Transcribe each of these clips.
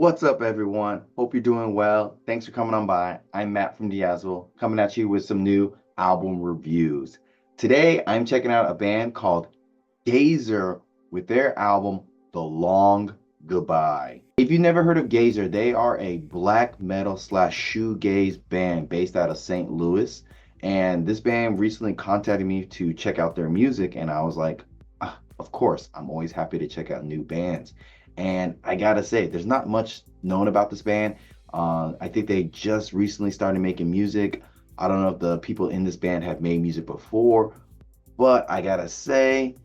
What's up, everyone? Hope you're doing well. Thanks for coming on by. I'm Matt from Diazwell, coming at you with some new album reviews. Today, I'm checking out a band called Gazer with their album, The Long Goodbye. If you've never heard of Gazer, they are a black metal slash shoegaze band based out of St. Louis. And this band recently contacted me to check out their music, and I was like, of course, I'm always happy to check out new bands. And I gotta say, there's not much known about this band. I think they just recently started making music. I don't know if the people in this band have made music before, but I gotta say,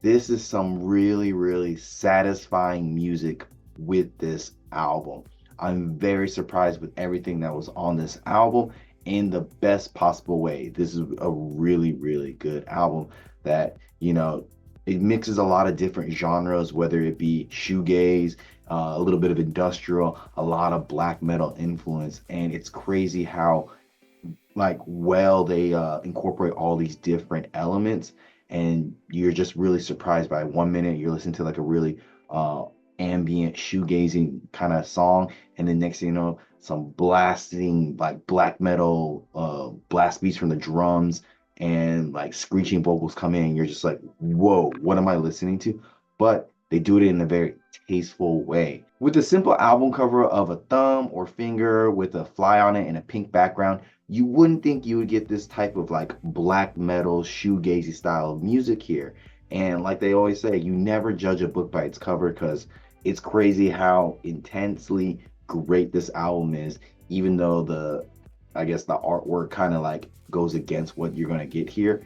this is some really, really satisfying music with this album. I'm very surprised with everything that was on this album in the best possible way. This is a really, really good album that, it mixes a lot of different genres, whether it be shoegaze, a little bit of industrial, a lot of black metal influence. And it's crazy how well they incorporate all these different elements, and you're just really surprised by 1 minute you're listening to like a really ambient shoegazing kind of song, and then next thing you know, some blasting like black metal blast beats from the drums and like screeching vocals come in, and you're just like, whoa, what am I listening to? But they do it in a very tasteful way. With the simple album cover of a thumb or finger with a fly on it and a pink background, you wouldn't think you would get this type of like black metal shoegazy style of music here. And like they always say, you never judge a book by its cover, because it's crazy how intensely great this album is, even though I guess the artwork kind of like goes against what you're going to get here.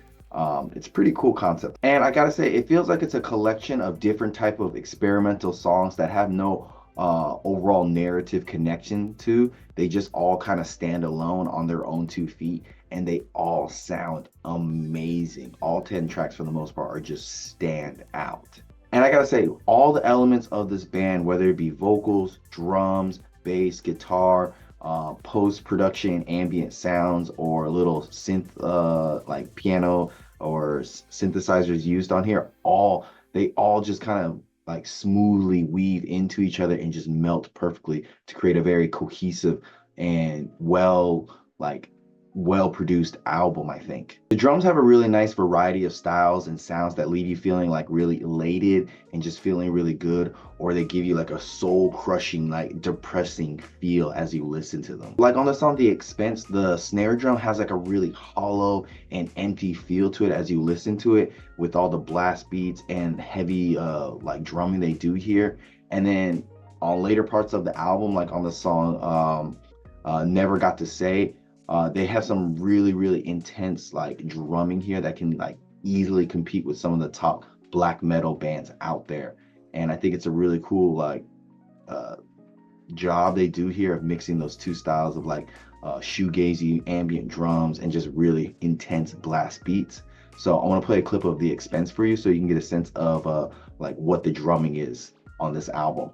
It's a pretty cool concept. And I gotta say, it feels like it's a collection of different type of experimental songs that have no overall narrative connection to. They just all kind of stand alone on their own 2 feet, and they all sound amazing. All 10 tracks for the most part are just stand out. And I gotta say, all the elements of this band, whether it be vocals, drums, bass, guitar, post-production ambient sounds, or little synth like piano or synthesizers used on here, they all just kind of like smoothly weave into each other and just melt perfectly to create a very cohesive and well produced album, I think. The drums have a really nice variety of styles and sounds that leave you feeling like really elated and just feeling really good, or they give you like a soul crushing, like depressing feel as you listen to them. Like on the song The Expense, the snare drum has like a really hollow and empty feel to it as you listen to it, with all the blast beats and heavy like drumming they do here. And then on later parts of the album, like on the song Never Got to Say, they have some really, really intense like drumming here that can like easily compete with some of the top black metal bands out there. And I think it's a really cool like job they do here of mixing those two styles of like shoegazy ambient drums and just really intense blast beats. So I want to play a clip of The Expense for you so you can get a sense of like what the drumming is on this album.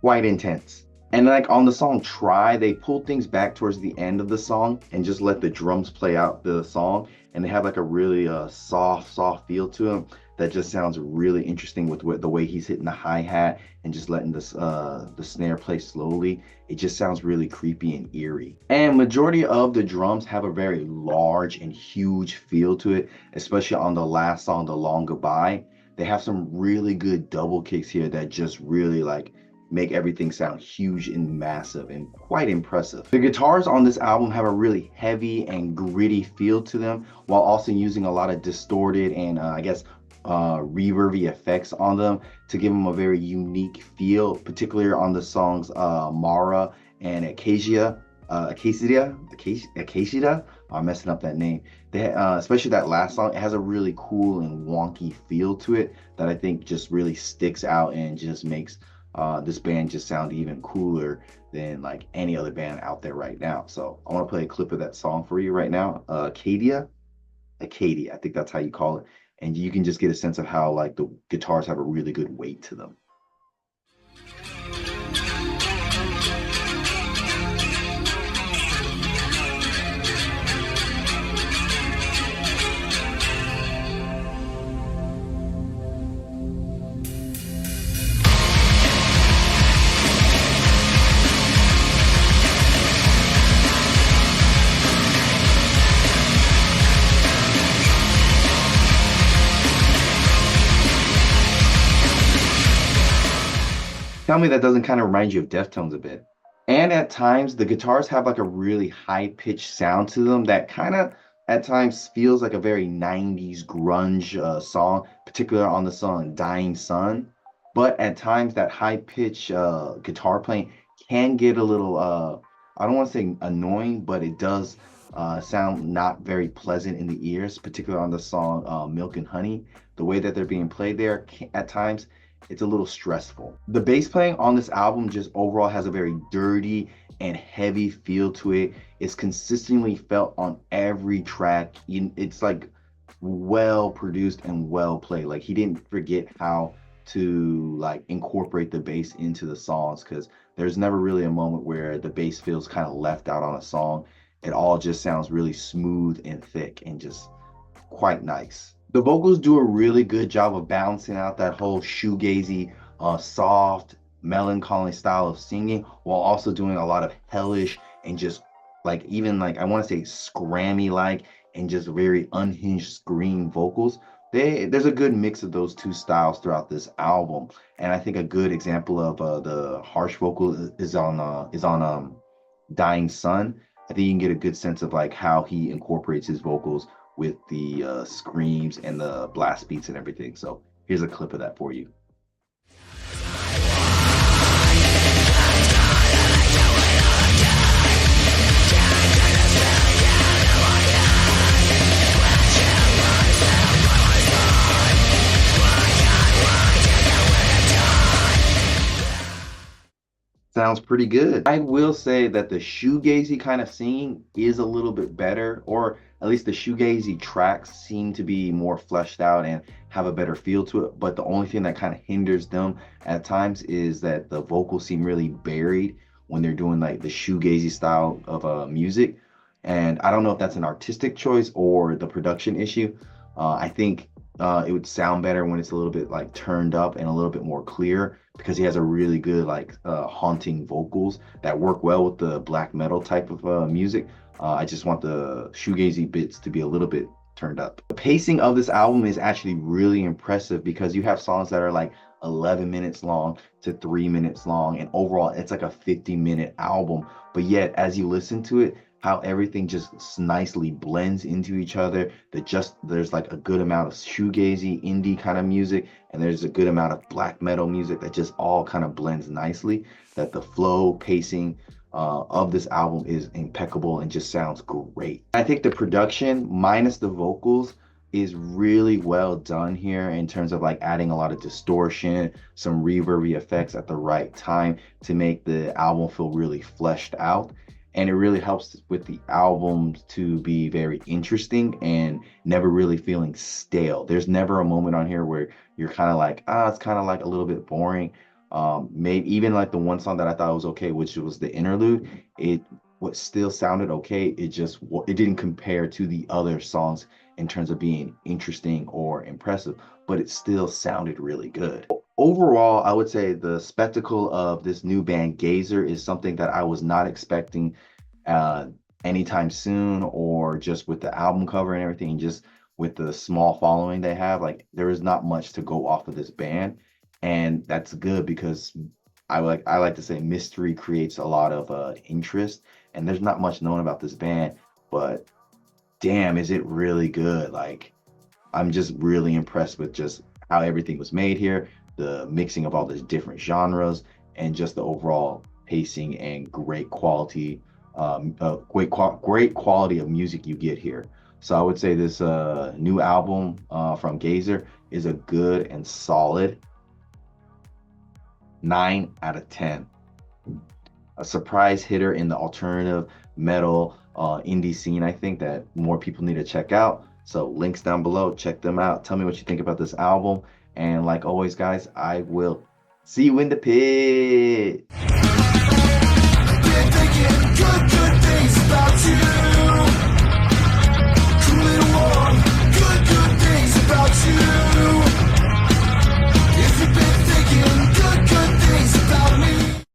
Quite intense. And like on the song Try, they pulled things back towards the end of the song and just let the drums play out the song. And they have like a really soft feel to them that just sounds really interesting with the way he's hitting the hi-hat and just letting the snare play slowly. It just sounds really creepy and eerie. And majority of the drums have a very large and huge feel to it, especially on the last song, The Long Goodbye. They have some really good double kicks here that just really like make everything sound huge and massive and quite impressive. The guitars on this album have a really heavy and gritty feel to them, while also using a lot of distorted and I guess reverby effects on them to give them a very unique feel, particularly on the songs Mara and Acacia. I'm messing up that name. Especially that last song, it has a really cool and wonky feel to it that I think just really sticks out and just makes this band just sound even cooler than like any other band out there right now. So I want to play a clip of that song for you right now. Acadia, I think that's how you call it. and you can just get a sense of how like the guitars have a really good weight to them. Tell me that doesn't kind of remind you of Deftones a bit. And at times, the guitars have like a really high-pitched sound to them that kind of at times feels like a very 90s grunge song, particularly on the song Dying Sun. But at times, that high-pitched guitar playing can get a little, I don't want to say annoying, but it does sound not very pleasant in the ears, particularly on the song Milk and Honey. The way that they're being played there at times it's a little stressful. The bass playing on this album just overall has a very dirty and heavy feel to it. It's consistently felt on every track. It's like well produced and well played. Like he didn't forget how to like incorporate the bass into the songs, because there's never really a moment where the bass feels kind of left out on a song. It all just sounds really smooth and thick and just quite nice. The vocals do a really good job of balancing out that whole shoegazy, soft, melancholy style of singing, while also doing a lot of hellish and just like even like I want to say scrammy like and just very unhinged scream vocals. There's a good mix of those two styles throughout this album, and I think a good example of the harsh vocal is on Dying Sun. I think you can get a good sense of like how he incorporates his vocals with the screams and the blast beats and everything. So here's a clip of that for you. Sounds pretty good. I will say that the shoegazy kind of singing is a little bit better, or at least the shoegazy tracks seem to be more fleshed out and have a better feel to it. But the only thing that kind of hinders them at times is that the vocals seem really buried when they're doing like the shoegazy style of music. And I don't know if that's an artistic choice or the production issue. I think it would sound better when it's a little bit like turned up and a little bit more clear, because he has a really good like haunting vocals that work well with the black metal type of music. I just want the shoegazy bits to be a little bit turned up. The pacing of this album is actually really impressive, because you have songs that are like 11 minutes long to 3 minutes long, and overall it's like a 50-minute album. But yet as you listen to it, how everything just nicely blends into each other. There's like a good amount of shoegazy indie kind of music, and there's a good amount of black metal music that just all kind of blends nicely. That the flow pacing of this album is impeccable and just sounds great. I think the production minus the vocals is really well done here, in terms of like adding a lot of distortion, some reverby effects at the right time to make the album feel really fleshed out. And it really helps with the album to be very interesting and never really feeling stale. There's never a moment on here where you're kind of like, it's kind of like a little bit boring. Maybe even like the one song that I thought was okay, which was the interlude, what still sounded okay. It didn't compare to the other songs in terms of being interesting or impressive, but it still sounded really good. Overall, I would say the spectacle of this new band Gazer is something that I was not expecting anytime soon, or just with the album cover and everything, just with the small following they have. Like there is not much to go off of this band, and that's good, because I like to say mystery creates a lot of interest, and there's not much known about this band, but damn, is it really good. Like I'm just really impressed with just how everything was made here, the mixing of all the different genres, and just the overall pacing and great quality of music you get here. So I would say this new album from Gazer is a good and solid 9 out of 10. A surprise hitter in the alternative metal indie scene, I think, that more people need to check out. So links down below, check them out. Tell me what you think about this album. And like always, guys, I will see you in the pit.